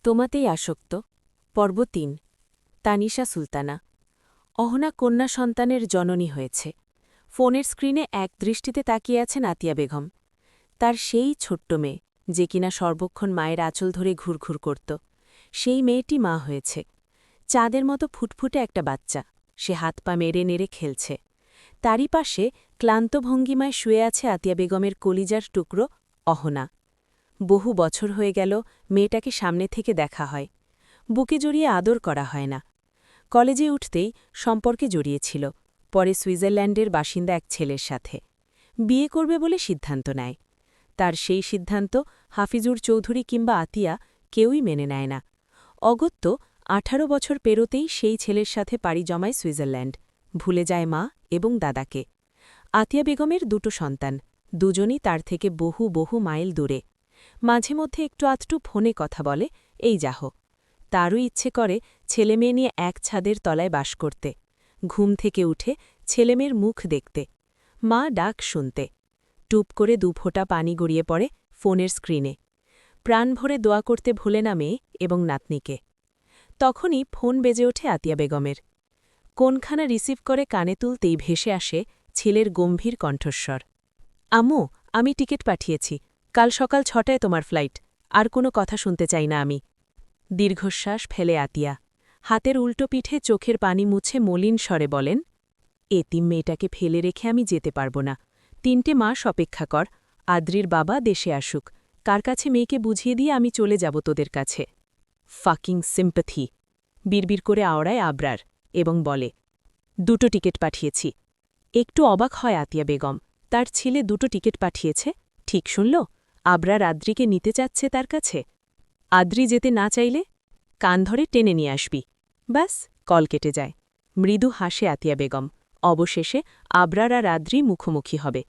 তোমাতেই আসক্ত পর্ব ৩ তানিশা সুলতানা অহনা কন্যা সন্তানের জননী হয়েছে। ফোনের স্ক্রিনে এক দৃষ্টিতে তাকিয়ে আছেন আতিয়া বেগম। তার সেই ছোট্ট মেয়ে যে কিনা সর্বক্ষণ মায়ের আঁচল ধরে ঘুরঘুর করত, সেই মেয়েটি মা হয়েছে। চাঁদের মতো ফুটফুটে একটা বাচ্চা, সে হাত পা মেরে নেড়ে খেলছে। তারই পাশে ক্লান্ত ভঙ্গিমায় শুয়ে আছে আতিয়া বেগমের কলিজার টুকরো অহনা। বহু বছর হয়ে গেল মেয়েটাকে সামনে থেকে দেখা হয়, বুকে জড়িয়ে আদর করা হয় না। কলেজে উঠতেই সম্পর্কে জড়িয়েছিল, পরে সুইজারল্যান্ডের বাসিন্দা এক ছেলের সাথে বিয়ে করবে বলে সিদ্ধান্ত নেয়। তার সেই সিদ্ধান্ত হাফিজুর চৌধুরী কিংবা আতিয়া কেউই মেনে নেয় না। অগত্য 18 বছর পেরোতেই সেই ছেলের সাথে পাড়ি জমায় সুইজারল্যান্ড, ভুলে যায় মা এবং দাদাকে। আতিয়া বেগমের দুটো সন্তান, দুজনই তার থেকে বহু বহু মাইল দূরে। মাঝে মধ্যে একটু আধটু ফোনে কথা বলে, এই যাহ। তারও ইচ্ছে করে ছেলেমেয়ে নিয়ে এক ছাদের তলায় বাস করতে, ঘুম থেকে উঠে ছেলেমেয়ের মুখ দেখতে, মা ডাক শুনতে। টুপ করে দুফোঁটা পানি গড়িয়ে পড়ে ফোনের স্ক্রিনে। প্রাণ ভরে দোয়া করতে ভুলে না মেয়ে এবং নাতনিকে। তখনই ফোন বেজে ওঠে আতিয়া বেগমের। কোনখানা রিসিভ করে কানে তুলতেই ভেসে আসে ছেলের গম্ভীর কণ্ঠস্বর। আম্মু, আমি টিকিট পাঠিয়েছি, কাল সকাল 6টায় তোমার ফ্লাইট, আর কোনো কথা শুনতে চাই না আমি। দীর্ঘশ্বাস ফেলে আতিয়া হাতের উল্টো পিঠে চোখের পানি মুছে মলিন স্বরে বলেন, এতিম মেয়েটাকে ফেলে রেখে আমি যেতে পারব না। 3টে মাস অপেক্ষা কর, আদ্রির বাবা দেশে আসুক, কার কাছে মেয়েকে বুঝিয়ে দিয়ে আমি চলে যাব তোদের কাছে। ফাকিং সিম্প্যাথি, বিড়বিড় করে আওড়ায় আবরার এবং বলে, 2টো টিকিট পাঠিয়েছি। একটু অবাক হয় আতিয়া বেগম, তার ছেলে 2টো টিকিট পাঠিয়েছে, ঠিক শুনল? আবরার আদ্রিকে নিতে চাচ্ছে তার কাছে। আদ্রি যেতে না চাইলে কান ধরে টেনে নিয়ে আসবি। ব্যাস, কল কেটে যায়। মৃদু হাসে আতিয়া বেগম। অবশেষে আবরার আর আদ্রি মুখোমুখি হবে।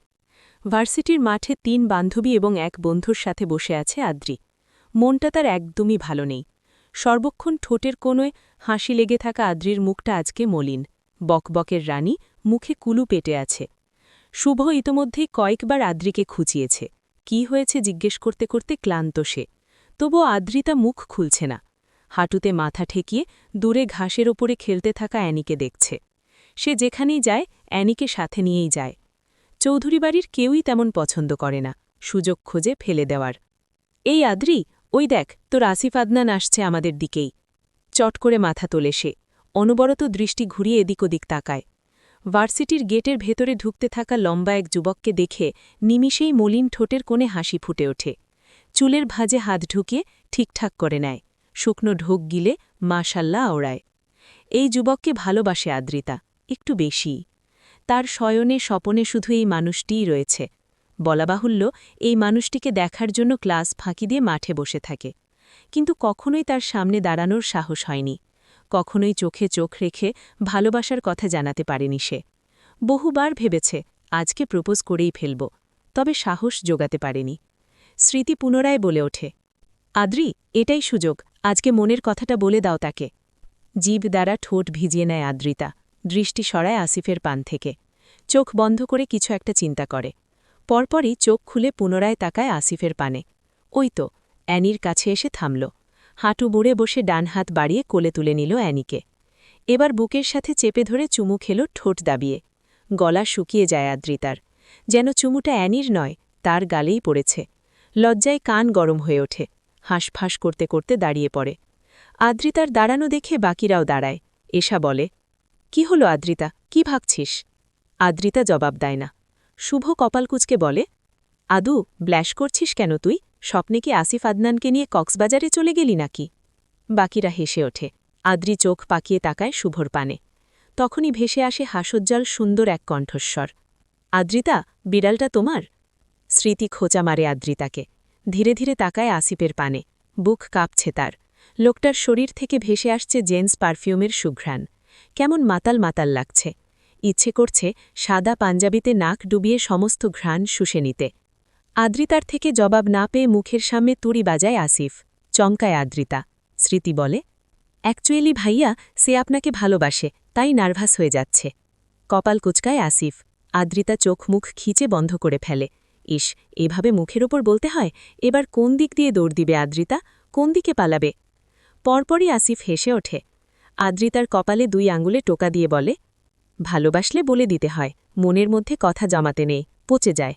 ভার্সিটির মাঠে 3 বান্ধবী এবং এক বন্ধুর সাথে বসে আছে আদ্রি। মনটা তার একদমই ভালো নেই। সর্বক্ষণ ঠোঁটের কোণে হাসি লেগে থাকা আদ্রির মুখটা আজকে মলিন। বকবকের রানী মুখে কুলু পেটে আছে। শুভ ইতোমধ্যেই কয়েকবার আদ্রিকে খুঁচিয়েছে, কি হয়েছে জিজ্ঞেস করতে করতে ক্লান্ত সে। তবু আদ্রিতা মুখ খুলছে না। হাঁটুতে মাথা ঠেকিয়ে দূরে ঘাসের ওপরে খেলতে থাকা অ্যানিকে দেখছে। সে যেখানেই যায় অ্যানিকে সাথে নিয়েই যায়। চৌধুরী বাড়ির কেউই তেমন পছন্দ করে না, সুযোগ খোঁজে ফেলে দেওয়ার। এই আদ্রি, ওই দেখ তোর আসিফ আদনান আসছে আমাদের দিকেই। চট করে মাথা তোলে সে, অনবরত দৃষ্টি ঘুরিয়ে এদিক ওদিক তাকায়। ভার্সিটির গেটের ভেতরে ঢুকতে থাকা লম্বা এক যুবককে দেখে নিমিষেই মলিন ঠোঁটের কোণে হাসি ফুটে ওঠে। চুলের ভাঁজে হাত ঢুকিয়ে ঠিকঠাক করে নেয়, শুকনো ঢোক গিলে মাশাল্লাহ আওড়ায়। এই যুবককে ভালোবাসে আদ্রিতা, একটু বেশি। তার শয়নে স্বপনে শুধু এই মানুষটিই রয়েছে। বলা বাহুল্য, এই মানুষটিকে দেখার জন্য ক্লাস ফাঁকি দিয়ে মাঠে বসে থাকে, কিন্তু কখনোই তার সামনে দাঁড়ানোর সাহস হয়নি। কখনোই চোখে চোখ রেখে ভালোবাসার কথা জানাতে পারেনি সে। বহুবার ভেবেছে আজকে প্রপোজ করেই ফেলব, তবে সাহস জোগাতে পারেনি। স্মৃতি পুনরায় বলে ওঠে, আদ্রি, এটাই সুযোগ, আজকে মনের কথাটা বলে দাও তাকে। জিভ দ্বারা ঠোঁট ভিজিয়ে নেয় আদ্রিতা, দৃষ্টি সরায় আসিফের পান থেকে। চোখ বন্ধ করে কিছু একটা চিন্তা করে। পরপরই চোখ খুলে পুনরায় তাকায় আসিফের পানে। ওই তো, অ্যানির কাছে এসে থামল। হাঁটু বুড়ে বসে ডান হাত বাড়িয়ে কোলে তুলে নিল অ্যানিকে। এবার বুকের সাথে চেপে ধরে চুমু খেল ঠোঁট দাবিয়ে। গলা শুকিয়ে যায় আদ্রিতার, যেন চুমুটা অ্যানির নয়, তার গালেই পড়েছে। লজ্জায় কান গরম হয়ে ওঠে, হাঁসফাঁস করতে করতে দাঁড়িয়ে পড়ে। আদ্রিতার দাঁড়ানো দেখে বাকিরাও দাঁড়ায়। এসা বলে, কি হলো আদ্রিতা, কি ভাবছিস? আদ্রিতা জবাব দেয় না। শুভ কপালকুচকে বলে, আদু, ব্ল্যাশ করছিস কেন তুই? স্বপ্নে কি আসিফ আদনানকে নিয়ে কক্সবাজারে চলে গেলি নাকি? বাকিরা হেসে ওঠে। আদ্রি চোখ পাকিয়ে তাকায় শুভর পানে। তখনই ভেসে আসে হাসজ্জ্বল সুন্দর এক কণ্ঠস্বর, আদ্রিতা, বিড়ালটা তোমার? স্মৃতি খোঁচা মারে আদ্রিতাকে। ধীরে ধীরে তাকায় আসিফের পানে, বুক কাঁপছে তার। লোকটার শরীর থেকে ভেসে আসছে জেন্স পারফিউমের সুঘ্রাণ। কেমন মাতাল মাতাল লাগছে। ইচ্ছে করছে সাদা পাঞ্জাবিতে নাক ডুবিয়ে সমস্ত ঘ্রাণ শুষে নিতে। আদ্রিতার থেকে জবাব না পেয়ে মুখের সামনে তুড়ি বাজায় আসিফ। চমকায় আদ্রিতা। স্মৃতি বলে, অ্যাকচুয়ালি ভাইয়া, সে আপনাকে ভালোবাসে, তাই নার্ভাস হয়ে যাচ্ছে। কপাল কুচকায় আসিফ। আদ্রিতা চোখ মুখ খিচে বন্ধ করে ফেলে। ইস, এভাবে মুখের ওপর বলতে হয়? এবার কোন দিক দিয়ে দৌড় দিবে আদ্রিতা, কোন দিকে পালাবে? পরপরই আসিফ হেসে ওঠে। আদ্রিতার কপালে 2 আঙুলে টোকা দিয়ে বলে, ভালোবাসলে বলে দিতে হয়, মনের মধ্যে কথা জমাতে নেই, পচে যায়।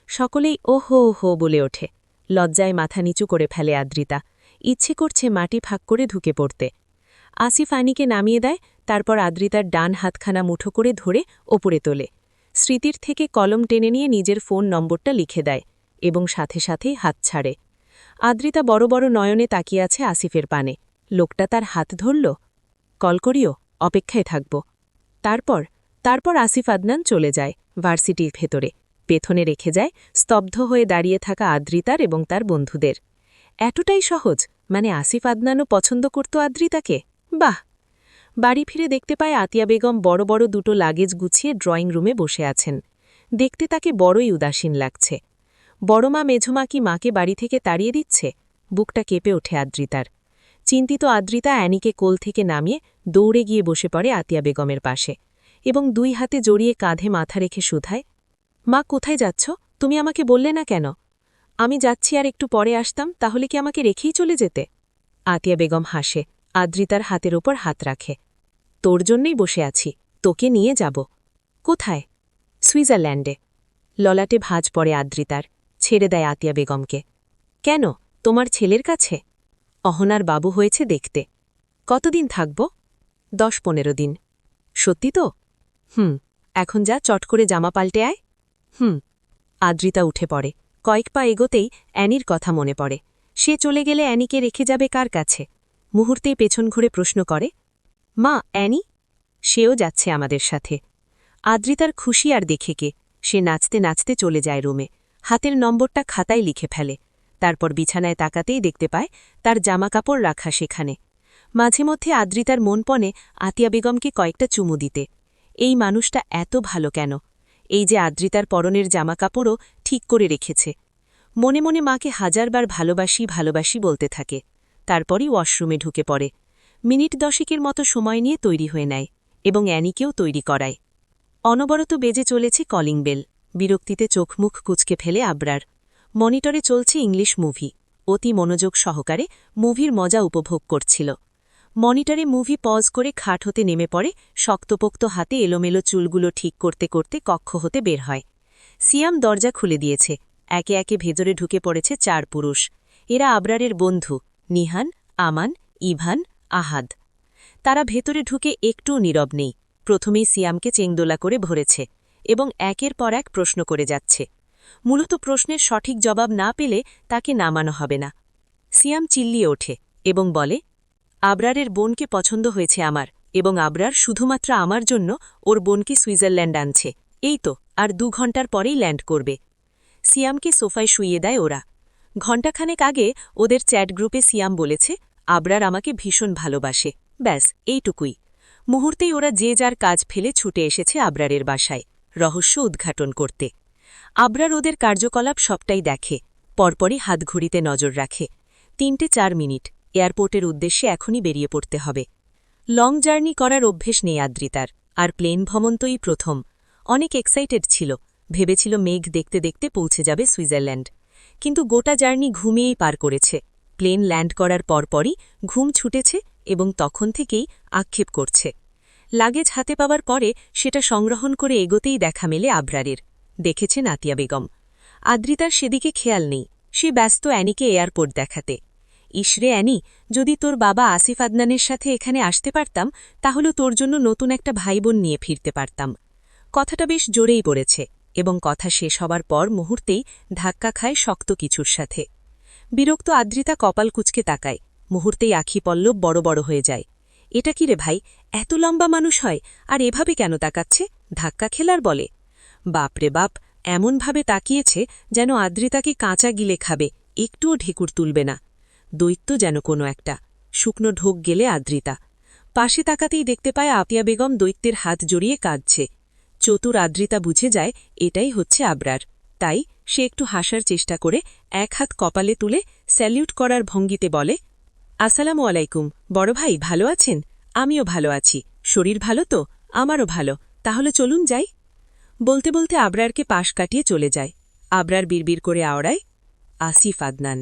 সকলেই ওহো ওহো বলে ওঠে। লজ্জায় মাথা নিচু করে ফেলে আদ্রিতা। ইচ্ছে করছে মাটি ফাঁক করে ঢুকে পড়তে। আসিফ আনিকে নামিয়ে দেয়, তারপর আদ্রিতার ডান হাতখানা মুঠো করে ধরে ওপরে তোলে। স্মৃতির থেকে কলম টেনে নিয়ে নিজের ফোন নম্বরটা লিখে দেয় এবং সাথে সাথেই হাত ছাড়ে। আদ্রিতা বড় বড় নয়নে তাকিয়ে আছে আসিফের পানে। লোকটা তার হাত ধরল। কল করিও, অপেক্ষায় থাকব। তারপর আসিফ আদনান চলে যায় ভার্সিটির ভেতরে। পেছনে রেখে যায় স্তব্ধ হয়ে দাঁড়িয়ে থাকা আদ্রিতার এবং তার বন্ধুদের। এতটাই সহজ, মানে আসিফ আদনানও পছন্দ করত আদ্রিতাকে? বাহ! বাড়ি ফিরে দেখতে পায় আতিয়া বেগম বড় বড় 2টো লাগেজ গুছিয়ে ড্রয়িং রুমে বসে আছেন। দেখতে তাকে বড়ই উদাসীন লাগছে। বড়মা মেঝমা কি মাকে বাড়ি থেকে তাড়িয়ে দিচ্ছে? বুকটা কেঁপে ওঠে আদ্রিতার। চিন্তিত আদ্রিতা অ্যানিকে কোল থেকে নামিয়ে দৌড়ে গিয়ে বসে পড়ে আতিয়া বেগমের পাশে এবং 2 হাতে জড়িয়ে কাঁধে মাথা রেখে শুধায়, মা কোথায় যাচ্ছ? তুমি আমাকে বললে না কেন? আমি যাচ্ছি, আর একটু পরে আসতাম, তাহলে কি আমাকে রেখেই চলে যেতে? আতিয়া বেগম হাসে, আদ্রিতার হাতের ওপর হাত রাখে। তোর জন্যই বসে আছি, তোকে নিয়ে যাব। কোথায়? সুইজারল্যান্ডে। ললাটে ভাঁজ পড়ে আদ্রিতার, ছেড়ে দেয় আতিয়া বেগমকে। কেন, তোমার ছেলের কাছে? অহনার বাবু হয়েছে দেখতে। কতদিন থাকব? 10-15 দিন। সত্যি তো? এখন যা, চট করে জামা পাল্টে আয়। আদ্রিতা উঠে পড়ে। কয়েক পা এগোতেই অ্যানির কথা মনে পড়ে। সে চলে গেলে অ্যানিকে রেখে যাবে কার কাছে? মুহূর্তেই পেছন ঘুরে প্রশ্ন করে, মা, অ্যানি? সেও যাচ্ছে আমাদের সাথে। আদ্রিতার খুশি আর দেখে কে, সে নাচতে নাচতে চলে যায় রুমে। হাতের নম্বরটা খাতায় লিখে ফেলে। তারপর বিছানায় তাকাতেই দেখতে পায় তার জামাকাপড় রাখা সেখানে। মাঝে মধ্যে আদ্রিতার মন পণে আতিয়া বেগমকে কয়েকটা চুমু দিতে। এই মানুষটা এত ভালো কেন? এই যে আদ্রিতার পরনের জামাকাপড়ও ঠিক করে রেখেছে। মনে মনে মাকে 1000বার ভালোবাসি ভালোবাসি বলতে থাকে। তারপরই ওয়াশরুমে ঢুকে পড়ে। মিনিট 10 মতো সময় নিয়ে তৈরি হয়ে নেয় এবং অ্যানিকেও তৈরি করায়। অনবরত বেজে চলেছে কলিং বেল। বিরক্তিতে চোখ মুখ কুঁচকে ফেলে আবরার। মনিটরে চলছে ইংলিশ মুভি। অতি মনোযোগ সহকারে মুভির মজা উপভোগ করছিল। মনিটরে মুভি পজ করে খাট হতে নেমে পড়ে, শক্তপোক্ত হাতে এলোমেলো চুলগুলো ঠিক করতে করতে কক্ষ হতে বের হয়। সিয়াম দরজা খুলে দিয়েছে। একে একে ভেতরে ঢুকে পড়েছে 4 পুরুষ। এরা আবরারের বন্ধু, নিহান, আমান, ইভান, আহাদ। তারা ভেতরে ঢুকে একটুও নীরব নেই। প্রথমেই সিয়ামকে চেংদোলা করে ভরেছে এবং একের পর এক প্রশ্ন করে যাচ্ছে। মূলত প্রশ্নের সঠিক জবাব না পেলে তাকে নামানো হবে না। সিয়াম চিল্লিয়ে ওঠে এবং বলে, আবরারের বোনকে পছন্দ হয়েছে আমার, এবং আবরার শুধুমাত্র আমার জন্য ওর বোনকে সুইজারল্যান্ড আনছে। এই তো, আর 2 ঘণ্টার পরেই ল্যান্ড করবে। সিয়ামকে সোফায় শুইয়ে দেয় ওরা। ঘণ্টাখানেক আগে ওদের চ্যাট গ্রুপে সিয়াম বলেছে, আবরার আমাকে ভীষণ ভালোবাসে। ব্যাস, এইটুকুই। মুহূর্তেই ওরা যে যার কাজ ফেলে ছুটে এসেছে আবরারের বাসায়, রহস্য উদ্ঘাটন করতে। আবরার ওদের কার্যকলাপ সবটাই দেখে, পরপরই হাতঘড়িতে নজর রাখে। 3:04 এয়ারপোর্টের উদ্দেশ্যে এখনই বেরিয়ে পড়তে হবে। লং জার্নি করার অভ্যেস নেই আদ্রিতার, আর প্লেন ভ্রমণ তোই প্রথম। অনেক এক্সাইটেড ছিল, ভেবেছিল মেঘ দেখতে দেখতে পৌঁছে যাবে সুইজারল্যান্ড। কিন্তু গোটা জার্নি ঘুমিয়েই পার করেছে। প্লেন ল্যান্ড করার পরপরই ঘুম ছুটেছে এবং তখন থেকেই আক্ষেপ করছে। লাগেজ হাতে পাওয়ার পরে সেটা সংগ্রহণ করে এগোতেই দেখা মেলে আবরারের। দেখেছেন আতিয়া বেগম। আদ্রিতার সেদিকে খেয়াল নেই, সে ব্যস্ত অ্যানিকে এয়ারপোর্ট দেখাতে। ইসরে অ্যানি, যদি তোর বাবা আসিফ আদনানের সাথে এখানে আসতে পারতাম, তাহলে তোর জন্য নতুন একটা ভাইবোন নিয়ে ফিরতে পারতাম। কথাটা বেশ জোরেই পড়েছে এবং কথা শেষ হবার পর মুহূর্তেই ধাক্কা খায় শক্ত কিছুর সাথে। বিরক্ত আদ্রিতা কপাল কুঁচকে তাকায়, মুহূর্তেই আখি পল্লব বড় বড় হয়ে যায়। এটা কি রে ভাই, এত লম্বা মানুষ হয়, আর এভাবে কেন তাকাচ্ছে? ধাক্কা খেলার বলে? বাপরে বাপ, এমনভাবে তাকিয়েছে যেন আদ্রিতাকে কাঁচা গিলে খাবে, একটুও ঢেকুর তুলবে না। দৈত্য যেন কোনো একটা। শুকনো ঢোক গেলে আদ্রিতা পাশে তাকাতেই দেখতে পায় আতিয়া বেগম দৈত্যের হাত জড়িয়ে কাঁদছে। চতুর আদ্রিতা বুঝে যায় এটাই হচ্ছে আবরার। তাই সে একটু হাসার চেষ্টা করে এক হাত কপালে তুলে স্যালিউট করার ভঙ্গিতে বলে, আসসালামু আলাইকুম, বড় ভাই ভালো আছেন? আমিও ভালো আছি। শরীর ভালো তো? আমারও ভালো। তাহলে চলুন যাই। বলতে বলতে আবরারকে পাশ কাটিয়ে চলে যায়। আবরার বিড়বিড় করে আওড়ায়, আসিফ আদনান।